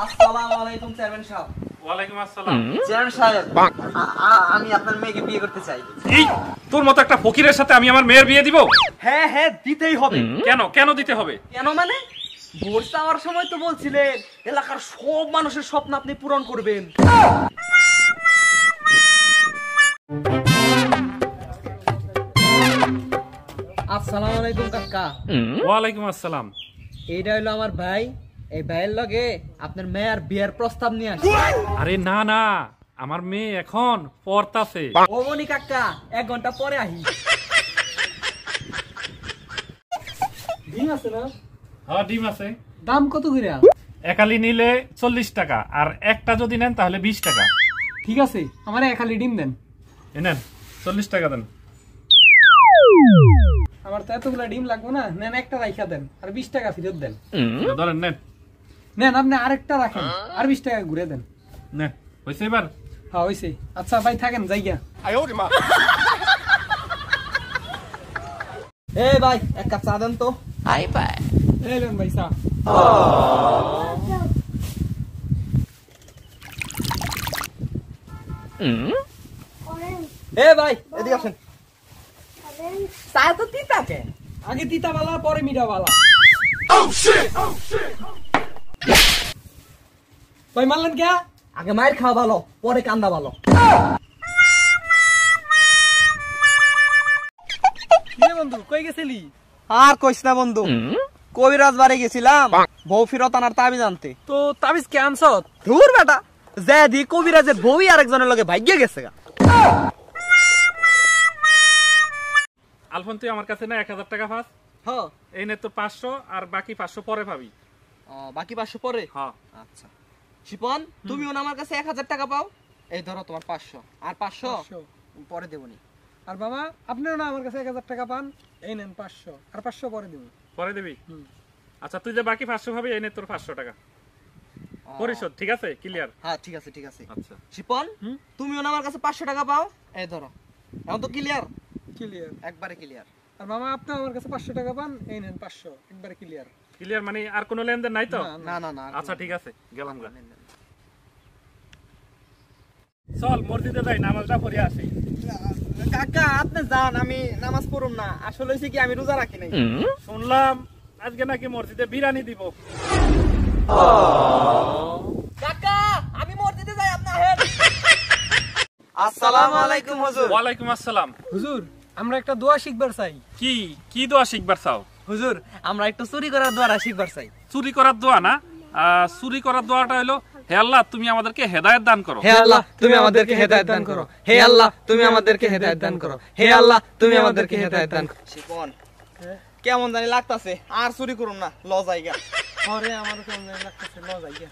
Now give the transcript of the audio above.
আসসালামু আলাইকুম চেয়ারম্যান সাহেব। ওয়ালাইকুম আসসালাম। চেয়ারম্যান সাহেব, আমি আপনার মেয়েকে বিয়ে করতে চাই। এই তোর মতো একটা ফকিরের সাথে আমি আমার মেয়ের বিয়ে দিব? হ্যাঁ হ্যাঁ, দিতেই হবে। কেন কেন দিতে হবে? কেন মানে, ভোট চাওয়ার সময় তো বলছিলেন এলাকার সব মানুষের স্বপ্ন আপনি পূরণ করবেন। আসসালামু আলাইকুম কাকা। ওয়ালাইকুম আসসালাম। এইটা হলো আমার ভাই, এই ভাইয়ের লগে আপনার মেয়ের বিয়ের প্রস্তাব নিয়ে আসি। আরে না না, আমার মেয়ে এখন পড়তাছে। ও মনি কাকা, 1 ঘন্টা পরে আহি। ডিম আছে না? হ্যাঁ ডিম আছে। দাম কত করে? একালি নিলে 40 টাকা, আর একটা যদি নেন তাহলে 20 টাকা। ঠিক আছে, আমার একালি ডিম দেন। নেন 40 টাকা দেন। আমার তো এতগুলা ডিম লাগবে না, নেন একটা রাইখা দেন আর 20 টাকা ফেরত দেন। ধরেন নেন। নেন আপনি আরেকটা রাখেন আর 20 টাকা ঘুরে দেন। নেন হয়েছে এবার? হ্যাঁ হইছে। আচ্ছা ভাই থাকেন, যাইগা। এ ভাই, 1 কাপ চা দেন তো। আই ভাই, এই নেন ভাই চা। এ ভাই এদিকে আসেন। চা তো তিতা কে? আগে তিতা বালা পরে মিঠা বালা। ভাই মারলেন কে? আগে মায়ের খাওয়া ভালো, পরে কান্দা ভালো। বন্ধু কই গেছিলি? আর কইস না বন্ধু, কবিরাজ বাড়ি গেছিলাম বউ ফিরত আনার তাবিজ আনতে। তো তাবিজ কে আনছ? ধুর বেটা, যে দি কবিরাজের বউই আরেকজনের লগে ভাগ্যে গেছে গা। আলফোন তুই আমার কাছে না 1000 টাকা পাস। হ্যাঁ, এই নে তোর 500, আর বাকি 500 পরে পাবি। বাকি 500 পরে? হ্যাঁ। আচ্ছা শিপন, তুমিও না আমার কাছে 1000 টাকা পাও, এই ধরো তোমার 500, আর 500 পরে দেবনি। আর বাবা আপনিও না আমার কাছে 1000 টাকা পান, এই নেন 500, আর 500 পরে দিব। পরে দিবি? আচ্ছা তুই যে বাকি 500 পাবি, এই নে তোর 500 টাকা পরিশোধ। ঠিক আছে, ক্লিয়ার? হ্যাঁ ঠিক আছে ঠিক আছে। আচ্ছা শিপন, তুমিও না আমার কাছে 500 টাকা পাও, এই ধরো। এখন তো ক্লিয়ার? ক্লিয়ার। একবারে ক্লিয়ার। আর মামা আপনিও আমার কাছে 500 টাকা পান, এই নেন 500, একবারে ক্লিয়ার। ক্লিয়ার মানে আর কোনো লেনদেন নাই তো? না না না। আচ্ছা ঠিক আছে, গেলাম গা। চল মসজিদে যাই, নামাজটা পড়ে আসি। কাকা আপনি যান, আমি নামাজ পড়ুম না। আসলে হইছে কি, আমি রোজা রাখি নাই। শুনলাম আজকে নাকি মসজিদে বিরিয়ানি দিব। কাকা আমি মসজিদে যাই, আপনি আহেন। আসসালামু আলাইকুম হুজুর। ওয়ালাইকুম আসসালাম। হুজুর আমরা একটা দোয়া শিখবার চাই। কি কি দোয়া শিখবার চাও? হুজুর আমরা একটু চুরি করার দোয়া শিখবার চাই। চুরি করার দোয়া না? চুরি করার দোয়াটা হলো, হে আল্লাহ তুমি আমাদেরকে হেদায়েত দান করো। হে আল্লাহ তুমি আমাদেরকে হেদায়েত দান করো। হে আল্লাহ তুমি আমাদেরকে হেদায়েত দান করো। হে আল্লাহ তুমি আমাদেরকে হেদায়েত দান করো। শিপন কেমন জানি লাগতাছে, আর চুরি করুম না, ল জায়গা। আরে আমারও কেমন লাগতেছে, ল যাই গিয়া।